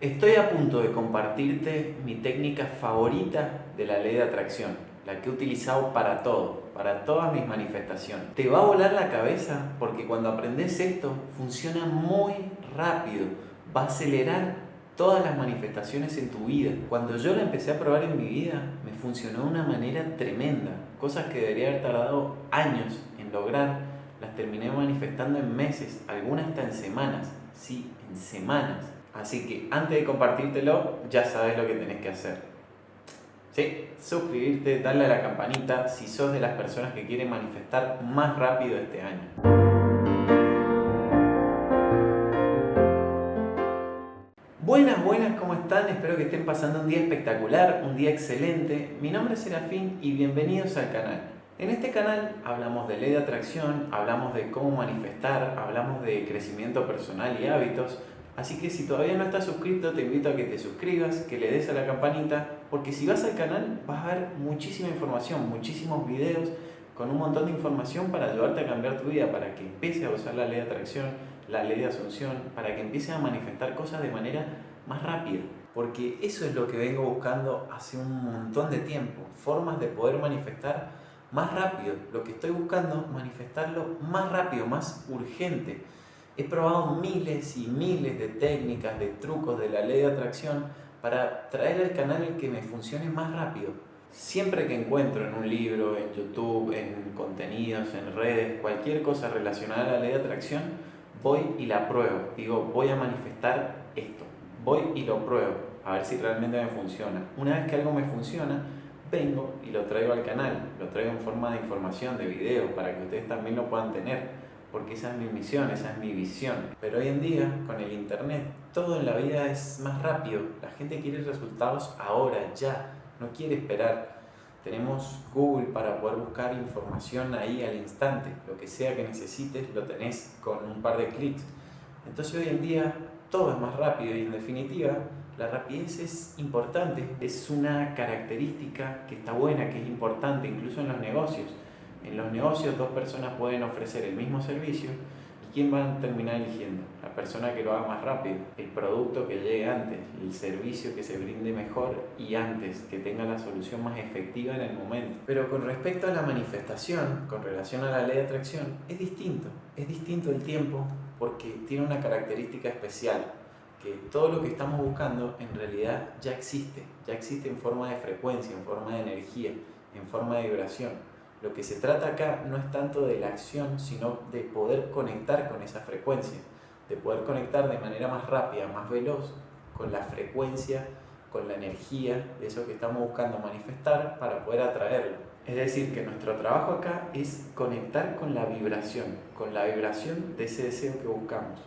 Estoy a punto de compartirte mi técnica favorita de la ley de atracción, la que he utilizado para todo, para todas mis manifestaciones. Te va a volar la cabeza porque cuando aprendes esto funciona muy rápido, va a acelerar todas las manifestaciones en tu vida. Cuando yo la empecé a probar en mi vida, me funcionó de una manera tremenda. Cosas que debería haber tardado años en lograr, las terminé manifestando en meses, algunas hasta en semanas. Sí, en semanas. Así que antes de compartírtelo, ya sabes lo que tenés que hacer. Sí, suscribirte, darle a la campanita si sos de las personas que quieren manifestar más rápido este año. Buenas, ¿cómo están? Espero que estén pasando un día espectacular, un día excelente. Mi nombre es Serafín y bienvenidos al canal. En este canal hablamos de ley de atracción, hablamos de cómo manifestar, hablamos de crecimiento personal y hábitos. Así que si todavía no estás suscrito, te invito a que te suscribas, que le des a la campanita, porque si vas al canal vas a ver muchísima información, muchísimos videos con un montón de información para ayudarte a cambiar tu vida, para que empieces a usar la ley de atracción, la ley de asunción, para que empieces a manifestar cosas de manera más rápida. Porque eso es lo que vengo buscando hace un montón de tiempo, formas de poder manifestar más rápido. Lo que estoy buscando, manifestarlo más rápido, más urgente. He probado miles y miles de técnicas, de trucos de la ley de atracción para traer al canal el que me funcione más rápido. Siempre que encuentro en un libro, en YouTube, en contenidos, en redes, cualquier cosa relacionada a la ley de atracción, voy y la pruebo. Digo, voy a manifestar esto. Voy y lo pruebo, a ver si realmente me funciona. Una vez que algo me funciona, vengo y lo traigo al canal. Lo traigo en forma de información, de video, para que ustedes también lo puedan tener. Porque esa es mi misión, esa es mi visión. Pero hoy en día, con el internet, todo en la vida es más rápido. La gente quiere resultados ahora, ya, no quiere esperar. Tenemos Google para poder buscar información ahí al instante. Lo que sea que necesites, lo tenés con un par de clics. Entonces hoy en día todo es más rápido y en definitiva la rapidez es importante. Es una característica que está buena, que es importante incluso en los negocios. En los negocios dos personas pueden ofrecer el mismo servicio y ¿quién va a terminar eligiendo? La persona que lo haga más rápido, el producto que llegue antes, el servicio que se brinde mejor y antes, que tenga la solución más efectiva en el momento. Pero con respecto a la manifestación, con relación a la ley de atracción, es distinto el tiempo porque tiene una característica especial, que todo lo que estamos buscando en realidad ya existe en forma de frecuencia, en forma de energía, en forma de vibración. Lo que se trata acá no es tanto de la acción, sino de poder conectar con esa frecuencia, de poder conectar de manera más rápida, más veloz, con la frecuencia, con la energía de eso que estamos buscando manifestar para poder atraerlo. Es decir, que nuestro trabajo acá es conectar con la vibración de ese deseo que buscamos.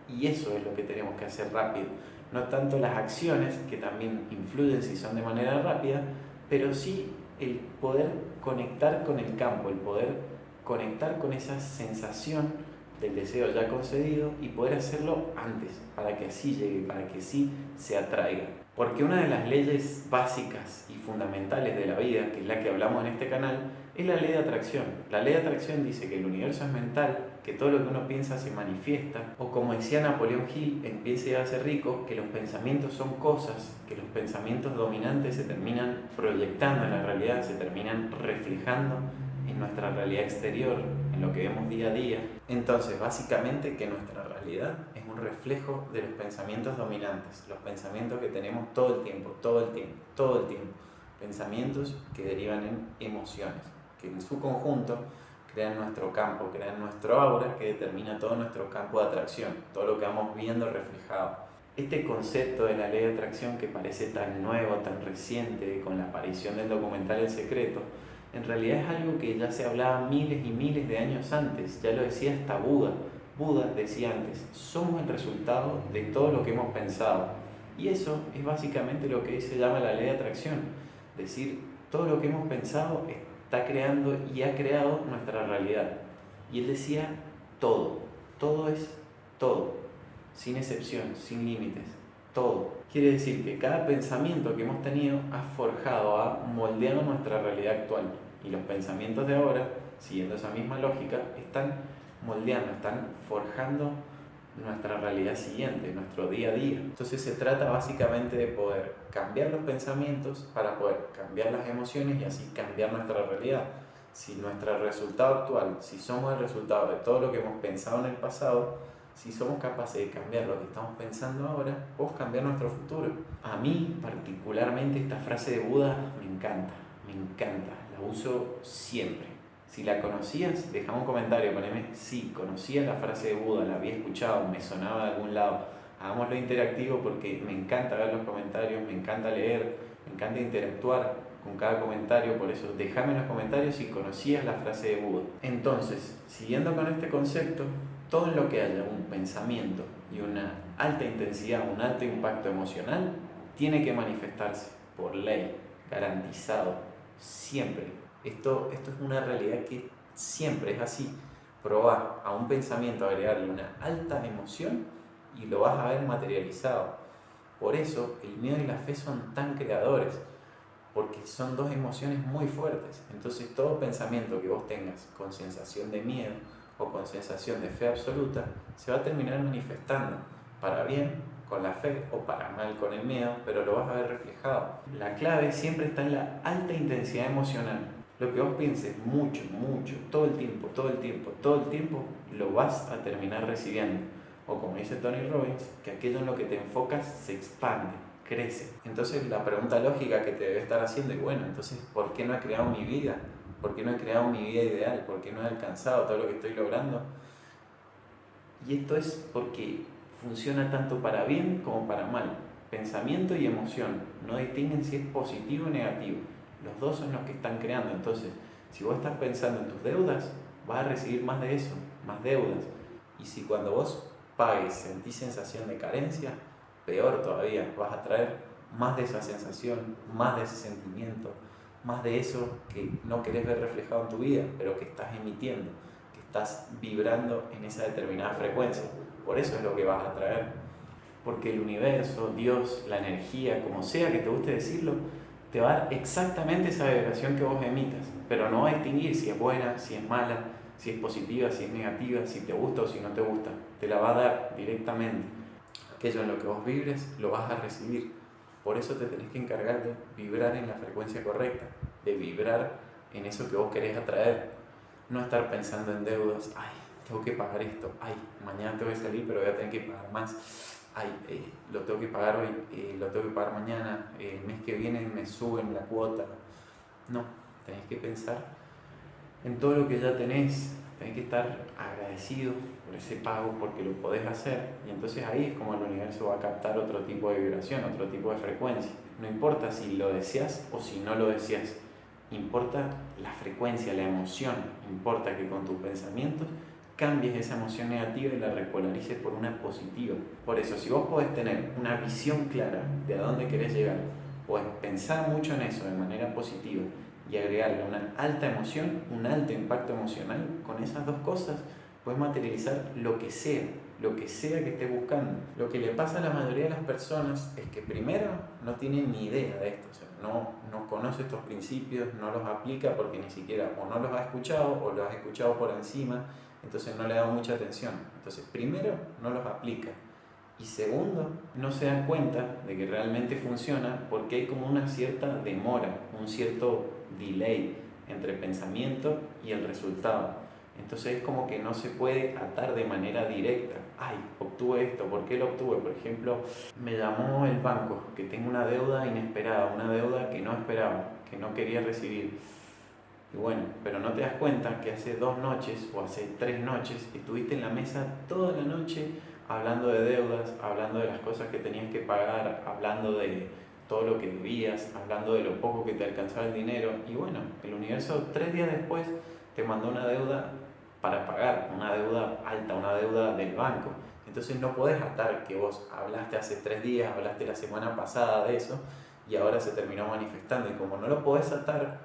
Y eso es lo que tenemos que hacer rápido. No tanto las acciones, que también influyen si son de manera rápida, pero sí el poder conectar con el campo, el poder conectar con esa sensación del deseo ya concedido y poder hacerlo antes, para que así llegue, para que sí se atraiga. Porque una de las leyes básicas y fundamentales de la vida, que es la que hablamos en este canal, es la ley de atracción. La ley de atracción dice que el universo es mental, que todo lo que uno piensa se manifiesta, o como decía Napoleón Hill en Piense y hágase rico, que los pensamientos son cosas, que los pensamientos dominantes se terminan proyectando en la realidad, se terminan reflejando en nuestra realidad exterior, en lo que vemos día a día. Entonces, básicamente que nuestra realidad es un reflejo de los pensamientos dominantes, los pensamientos que tenemos todo el tiempo. Pensamientos que derivan en emociones, que en su conjunto crean nuestro campo, crean nuestro aura, que determina todo nuestro campo de atracción, todo lo que vamos viendo reflejado. Este concepto de la ley de atracción, que parece tan nuevo, tan reciente, con la aparición del documental El Secreto, en realidad es algo que ya se hablaba miles y miles de años antes. Ya lo decía hasta Buda. Buda decía antes, somos el resultado de todo lo que hemos pensado. Y eso es básicamente lo que se llama la ley de atracción. Es decir, todo lo que hemos pensado está creando y ha creado nuestra realidad. Y él decía todo es todo, sin excepción, sin límites, todo. Quiere decir que cada pensamiento que hemos tenido ha forjado, ha moldeado nuestra realidad actual. Y los pensamientos de ahora, siguiendo esa misma lógica, están moldeando, están forjando nuestra realidad siguiente, nuestro día a día. Entonces se trata básicamente de poder cambiar los pensamientos para poder cambiar las emociones y así cambiar nuestra realidad. Si nuestro resultado actual, si somos el resultado de todo lo que hemos pensado en el pasado, si somos capaces de cambiar lo que estamos pensando ahora, podemos cambiar nuestro futuro. A mí particularmente esta frase de Buda me encanta, la uso siempre. Si la conocías, déjame un comentario, poneme sí, conocía la frase de Buda, la había escuchado, me sonaba de algún lado. Hagámoslo interactivo porque me encanta ver los comentarios, me encanta leer, me encanta interactuar con cada comentario, por eso déjame en los comentarios si conocías la frase de Buda. Entonces, siguiendo con este concepto, todo en lo que haya un pensamiento y una alta intensidad, un alto impacto emocional, tiene que manifestarse por ley, garantizado, siempre. Esto es una realidad que siempre es así. Probá a un pensamiento agregarle una alta emoción y lo vas a ver materializado. Por eso el miedo y la fe son tan creadores, porque son dos emociones muy fuertes. Entonces todo pensamiento que vos tengas con sensación de miedo o con sensación de fe absoluta se va a terminar manifestando para bien con la fe o para mal con el miedo, pero lo vas a ver reflejado. La clave siempre está en la alta intensidad emocional. Lo que vos pienses mucho, todo el tiempo, lo vas a terminar recibiendo. O como dice Tony Robbins, que aquello en lo que te enfocas se expande, crece. Entonces la pregunta lógica que te debe estar haciendo es, bueno, entonces, ¿por qué no he creado mi vida? ¿Por qué no he creado mi vida ideal? ¿Por qué no he alcanzado todo lo que estoy logrando? Y esto es porque funciona tanto para bien como para mal. Pensamiento y emoción no distinguen si es positivo o negativo. Los dos son los que están creando. Entonces, si vos estás pensando en tus deudas, vas a recibir más de eso, más deudas. Y si cuando vos pagues sentís sensación de carencia, peor todavía, vas a traer más de esa sensación, más de ese sentimiento, más de eso que no querés ver reflejado en tu vida, pero que estás emitiendo, que estás vibrando en esa determinada frecuencia. Por eso es lo que vas a traer. Porque el universo, Dios, la energía, como sea que te guste decirlo, te va a dar exactamente esa vibración que vos emitas, pero no va a distinguir si es buena, si es mala, si es positiva, si es negativa, si te gusta o si no te gusta. Te la va a dar directamente. Aquello en lo que vos vibres, lo vas a recibir. Por eso te tenés que encargar de vibrar en la frecuencia correcta, de vibrar en eso que vos querés atraer. No estar pensando en deudas, ay, tengo que pagar esto, ay, mañana tengo que salir pero voy a tener que pagar más, ay, lo tengo que pagar hoy, lo tengo que pagar mañana, el mes que viene me suben la cuota. No, tenés que pensar en todo lo que ya tenés que estar agradecido por ese pago porque lo podés hacer, y entonces ahí es como el universo va a captar otro tipo de vibración, otro tipo de frecuencia. No importa si lo deseas o si no lo deseas, importa la frecuencia, la emoción, importa que con tus pensamientos cambies esa emoción negativa y la repolarices por una positiva. Por eso, si vos podés tener una visión clara de a dónde querés llegar, podés pensar mucho en eso de manera positiva y agregarle una alta emoción, un alto impacto emocional, con esas dos cosas puedes materializar lo que sea que estés buscando. Lo que le pasa a la mayoría de las personas es que primero no tienen ni idea de esto, o sea, no conoce estos principios, no los aplica porque ni siquiera o no los ha escuchado o los ha escuchado por encima, entonces no le da mucha atención. Entonces primero no los aplica. Y segundo, no se dan cuenta de que realmente funciona porque hay como una cierta demora, un cierto delay entre el pensamiento y el resultado. Entonces es como que no se puede atar de manera directa. Ay, obtuve esto, ¿por qué lo obtuve? Por ejemplo, me llamó el banco, que tengo una deuda inesperada, una deuda que no esperaba, que no quería recibir. Y bueno, pero no te das cuenta que hace 2 noches o hace 3 noches estuviste en la mesa toda la noche hablando de deudas, hablando de las cosas que tenías que pagar, hablando de todo lo que debías, hablando de lo poco que te alcanzaba el dinero. Y bueno, el universo 3 días después te mandó una deuda para pagar, una deuda alta, una deuda del banco. Entonces no podés atar que vos hablaste hace 3 días, hablaste la semana pasada de eso y ahora se terminó manifestando. Y como no lo podés atar,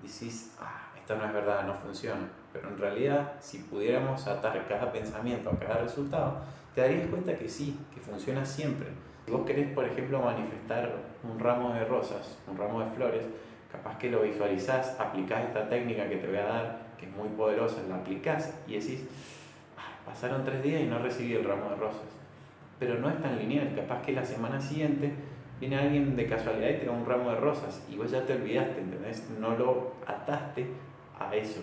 decís, esto no es verdad, no funciona. Pero en realidad, si pudiéramos atar cada pensamiento a cada resultado, te darías cuenta que sí, que funciona siempre. Si vos querés, por ejemplo, manifestar un ramo de rosas, un ramo de flores, capaz que lo visualizás, aplicás esta técnica que te voy a dar, que es muy poderosa, la aplicás y decís, pasaron 3 días y no recibí el ramo de rosas. Pero no es tan lineal, capaz que la semana siguiente viene alguien de casualidad y te da un ramo de rosas y vos ya te olvidaste, ¿entendés? No lo ataste a eso.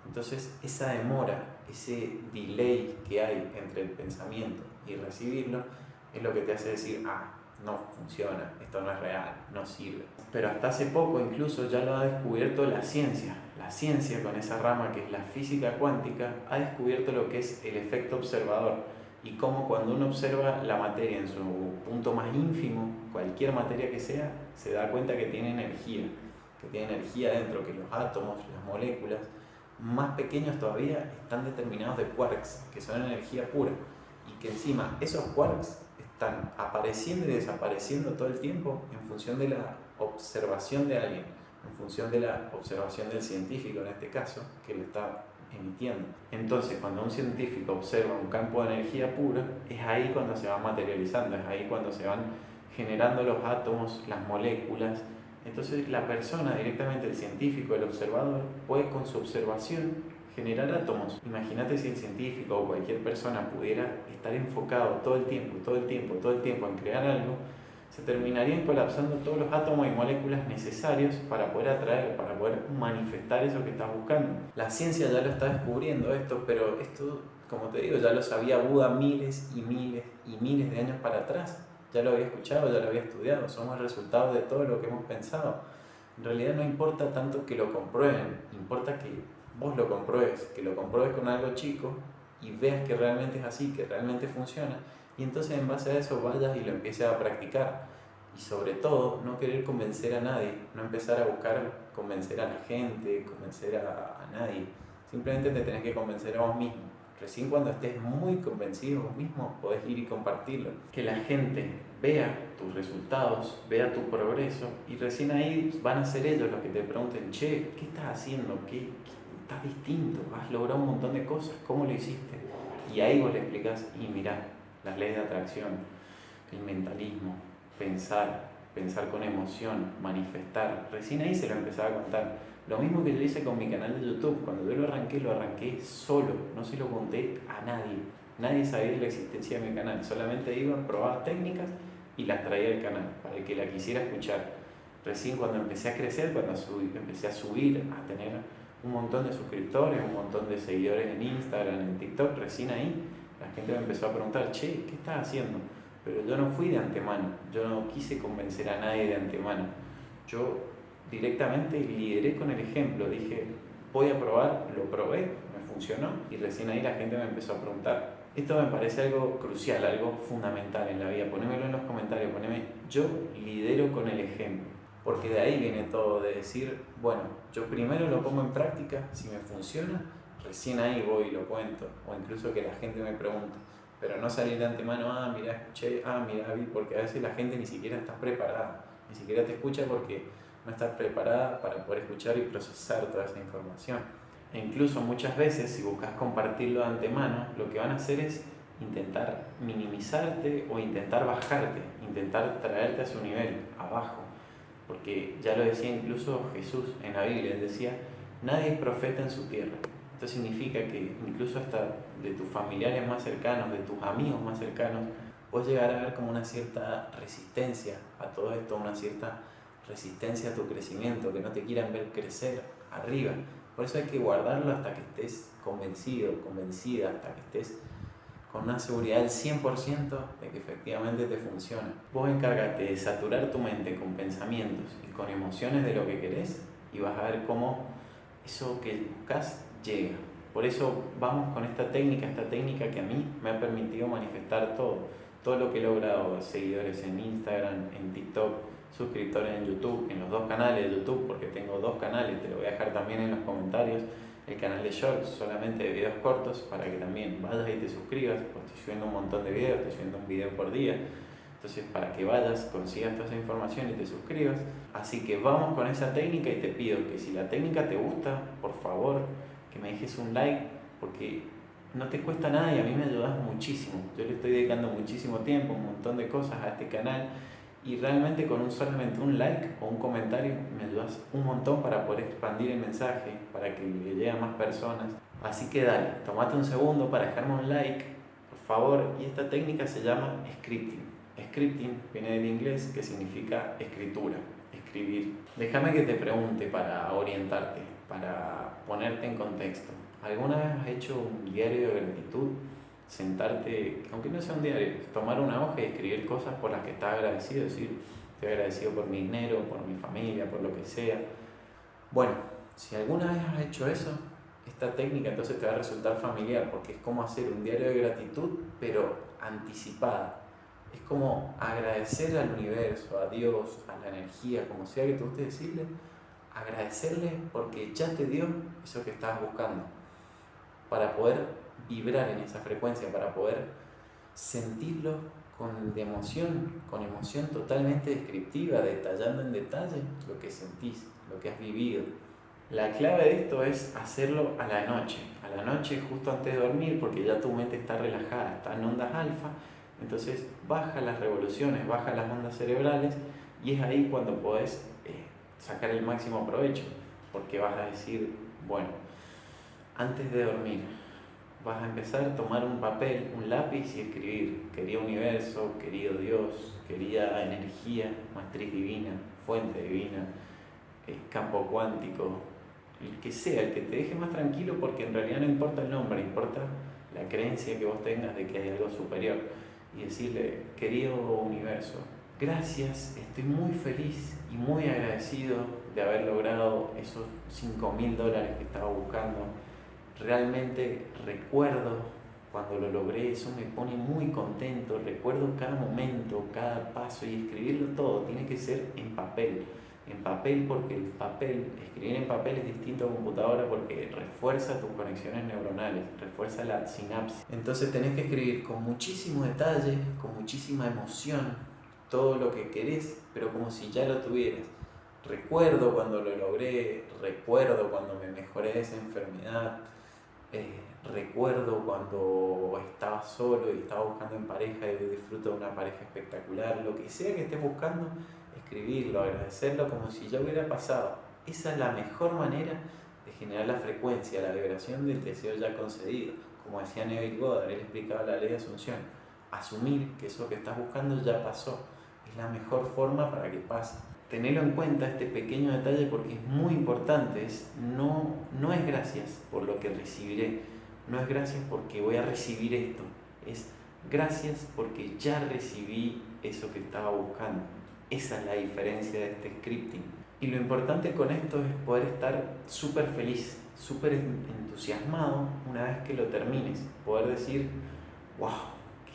Entonces esa demora, ese delay que hay entre el pensamiento y recibirlo, es lo que te hace decir, no funciona, esto no es real, no sirve. Pero hasta hace poco incluso ya lo ha descubierto la ciencia. La ciencia, con esa rama que es la física cuántica, ha descubierto lo que es el efecto observador y cómo cuando uno observa la materia en su punto más ínfimo, cualquier materia que sea, se da cuenta que tiene energía dentro, que los átomos, las moléculas, más pequeños todavía, están determinados de quarks, que son energía pura, y que encima esos quarks están apareciendo y desapareciendo todo el tiempo en función de la observación de alguien, en función de la observación del científico en este caso, que lo está emitiendo. Entonces, cuando un científico observa un campo de energía pura, es ahí cuando se va materializando, es ahí cuando se van generando los átomos, las moléculas. Entonces, la persona directamente, el científico, el observador, puede con su observación generar átomos. Imagínate si el científico o cualquier persona pudiera estar enfocado todo el tiempo en crear algo, se terminarían colapsando todos los átomos y moléculas necesarios para poder atraer, para poder manifestar eso que estás buscando. La ciencia ya lo está descubriendo esto, pero esto, como te digo, ya lo sabía Buda miles y miles y miles de años para atrás. Ya lo había escuchado, ya lo había estudiado, somos el resultado de todo lo que hemos pensado. En realidad no importa tanto que lo comprueben, importa que vos lo compruebes con algo chico y veas que realmente es así, que realmente funciona, y entonces en base a eso vayas y lo empieces a practicar. Y sobre todo, no querer convencer a nadie, no empezar a buscar convencer a la gente, convencer a nadie. Simplemente te tenés que convencer a vos mismo. Recién cuando estés muy convencido vos mismo, podés ir y compartirlo. Que la gente vea tus resultados, vea tu progreso, y recién ahí van a ser ellos los que te pregunten, che, ¿qué estás haciendo? ¿Qué estás distinto? Has logrado un montón de cosas, ¿cómo lo hiciste? Y ahí vos le explicás, y mirá, las leyes de atracción, el mentalismo, pensar con emoción, manifestar. Recién ahí se lo empezaba a contar. Lo mismo que yo hice con mi canal de YouTube. Cuando yo lo arranqué solo, no se lo conté a nadie. Nadie sabía de la existencia de mi canal, solamente iba, probaba técnicas y las traía al canal para el que la quisiera escuchar. Recién cuando empecé a crecer, empecé a subir, a tener un montón de suscriptores, un montón de seguidores en Instagram, en TikTok, recién ahí la gente me empezó a preguntar, che, ¿qué estás haciendo? Pero yo no fui de antemano, yo no quise convencer a nadie de antemano. Yo directamente lideré con el ejemplo, dije, voy a probar, lo probé, me funcionó, y recién ahí la gente me empezó a preguntar. Esto me parece algo crucial, algo fundamental en la vida. Ponémelo en los comentarios, poneme, yo lidero con el ejemplo. Porque de ahí viene todo, de decir, bueno, yo primero lo pongo en práctica, si me funciona, recién ahí voy y lo cuento. O incluso que la gente me pregunte. Pero no salir de antemano, mira, escuché, mira, vi, porque a veces la gente ni siquiera está preparada. Ni siquiera te escucha porque no está preparada para poder escuchar y procesar toda esa información. E incluso muchas veces, si buscas compartirlo de antemano, lo que van a hacer es intentar minimizarte o intentar bajarte, intentar traerte a su nivel, abajo. Porque ya lo decía incluso Jesús en la Biblia, él decía, nadie es profeta en su tierra. Esto significa que incluso hasta de tus familiares más cercanos, de tus amigos más cercanos, puedes llegar a ver como una cierta resistencia a todo esto, una cierta resistencia a tu crecimiento, que no te quieran ver crecer arriba. Por eso hay que guardarlo hasta que estés convencido, convencida, hasta que estés con una seguridad del 100% de que efectivamente te funciona. Vos encárgate de saturar tu mente con pensamientos y con emociones de lo que querés y vas a ver cómo eso que buscas llega. Por eso vamos con esta técnica que a mí me ha permitido manifestar todo lo que he logrado, seguidores en Instagram, en TikTok, suscriptores en YouTube, en los 2 canales de YouTube, porque tengo 2 canales, te lo voy a dejar también en los comentarios, el canal de Shorts, solamente de videos cortos, para que también vayas y te suscribas, pues estoy subiendo un montón de videos, estoy subiendo un video por día, entonces para que vayas, consigas toda esa información y te suscribas. Así que vamos con esa técnica y te pido que si la técnica te gusta, por favor, que me dejes un like, porque no te cuesta nada y a mí me ayudas muchísimo. Yo le estoy dedicando muchísimo tiempo, un montón de cosas a este canal Y realmente con solamente un like o un comentario me ayudas un montón para poder expandir el mensaje, para que le llegue a más personas. Así que dale, tomate un segundo para dejarme un like, por favor. Y esta técnica se llama scripting. Scripting viene del inglés, que significa escritura, escribir. Déjame que te pregunte para orientarte, para ponerte en contexto. ¿Alguna vez has hecho un diario de gratitud? Sentarte, aunque no sea un diario, tomar una hoja y escribir cosas por las que estás agradecido, decir, estoy agradecido por mi dinero, por mi familia, por lo que sea. Bueno, si alguna vez has hecho eso, esta técnica entonces te va a resultar familiar, porque es como hacer un diario de gratitud, pero anticipada. Es como agradecer al universo, a Dios, a la energía, como sea que te guste decirle, agradecerle porque ya te dio eso que estabas buscando, para poder vibrar en esa frecuencia, para poder sentirlo con emoción totalmente descriptiva, detallando en detalle lo que sentís, lo que has vivido. La clave de esto es hacerlo a la noche justo antes de dormir, porque ya tu mente está relajada, está en ondas alfa, entonces baja las revoluciones, baja las ondas cerebrales y es ahí cuando podés sacar el máximo provecho, porque vas a decir, bueno, antes de dormir vas a empezar a tomar un papel, un lápiz y escribir: querido universo, querido Dios, querida energía, matriz divina, fuente divina, campo cuántico, el que sea, el que te deje más tranquilo, porque en realidad no importa el nombre, importa la creencia que vos tengas de que hay algo superior. Y decirle: querido universo, gracias, estoy muy feliz y muy agradecido de haber logrado esos $5.000 que estaba buscando. Realmente recuerdo cuando lo logré, eso me pone muy contento, recuerdo cada momento, cada paso, y escribirlo todo tiene que ser en papel porque el papel, escribir en papel es distinto a computadora porque refuerza tus conexiones neuronales, refuerza la sinapsis. Entonces tenés que escribir con muchísimo detalle, con muchísima emoción, todo lo que querés, pero como si ya lo tuvieras. Recuerdo cuando lo logré, recuerdo cuando me mejoré de esa enfermedad, recuerdo cuando estaba solo y estaba buscando en pareja y disfruto de una pareja espectacular. Lo que sea que estés buscando, escribirlo, agradecerlo como si ya hubiera pasado. Esa es la mejor manera de generar la frecuencia, la vibración del deseo ya concedido. Como decía Neville Goddard, él explicaba la ley de asunción: asumir que eso que estás buscando ya pasó. Es la mejor forma para que pase. Tenerlo en cuenta, este pequeño detalle, porque es muy importante. No es gracias por lo que recibiré, no es gracias porque voy a recibir esto, es gracias porque ya recibí eso que estaba buscando. Esa es la diferencia de este scripting. Y lo importante con esto es poder estar súper feliz, súper entusiasmado una vez que lo termines, poder decir: wow,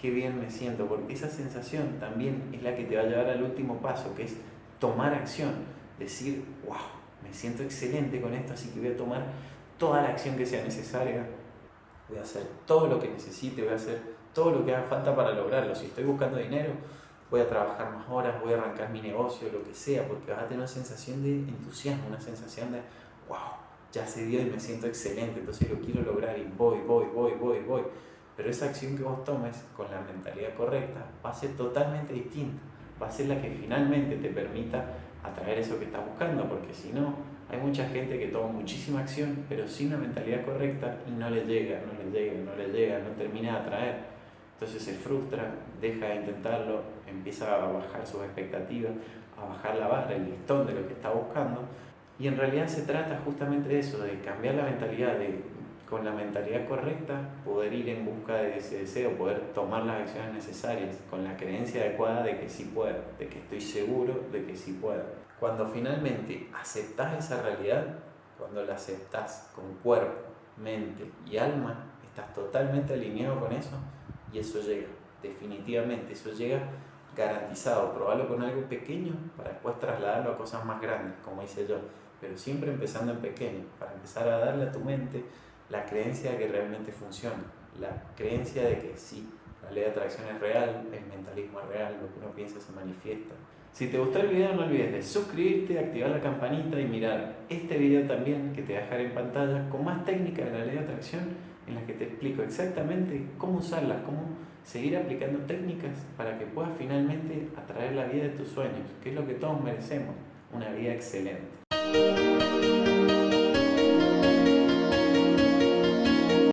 qué bien me siento, porque esa sensación también es la que te va a llevar al último paso, que es tomar acción, decir: wow, me siento excelente con esto, así que voy a tomar toda la acción que sea necesaria, voy a hacer todo lo que necesite, voy a hacer todo lo que haga falta para lograrlo. Si estoy buscando dinero, voy a trabajar más horas, voy a arrancar mi negocio, lo que sea, porque vas a tener una sensación de entusiasmo, una sensación de wow, ya se dio y me siento excelente, entonces lo quiero lograr y voy. Pero esa acción que vos tomes con la mentalidad correcta va a ser totalmente distinta, va a ser la que finalmente te permita atraer eso que estás buscando, porque si no, hay mucha gente que toma muchísima acción, pero sin una mentalidad correcta y no le llega, no termina de atraer. Entonces se frustra, deja de intentarlo, empieza a bajar sus expectativas, a bajar la barra, el listón de lo que está buscando. Y en realidad se trata justamente de eso, de cambiar la mentalidad, de con la mentalidad correcta poder ir en busca de ese deseo, poder tomar las acciones necesarias, con la creencia adecuada de que sí puedo, de que estoy seguro de que sí puedo. Cuando finalmente aceptás esa realidad, cuando la aceptás con cuerpo, mente y alma, estás totalmente alineado con eso y eso llega, definitivamente, eso llega garantizado. Probarlo con algo pequeño para después trasladarlo a cosas más grandes, como hice yo, pero siempre empezando en pequeño, para empezar a darle a tu mente la creencia de que realmente funciona, la creencia de que sí, la ley de atracción es real, el mentalismo es real, lo que uno piensa se manifiesta. Si te gustó el video, no olvides de suscribirte, activar la campanita y mirar este video también, que te voy a dejar en pantalla, con más técnicas de la ley de atracción en las que te explico exactamente cómo usarlas, cómo seguir aplicando técnicas para que puedas finalmente atraer la vida de tus sueños, que es lo que todos merecemos, una vida excelente.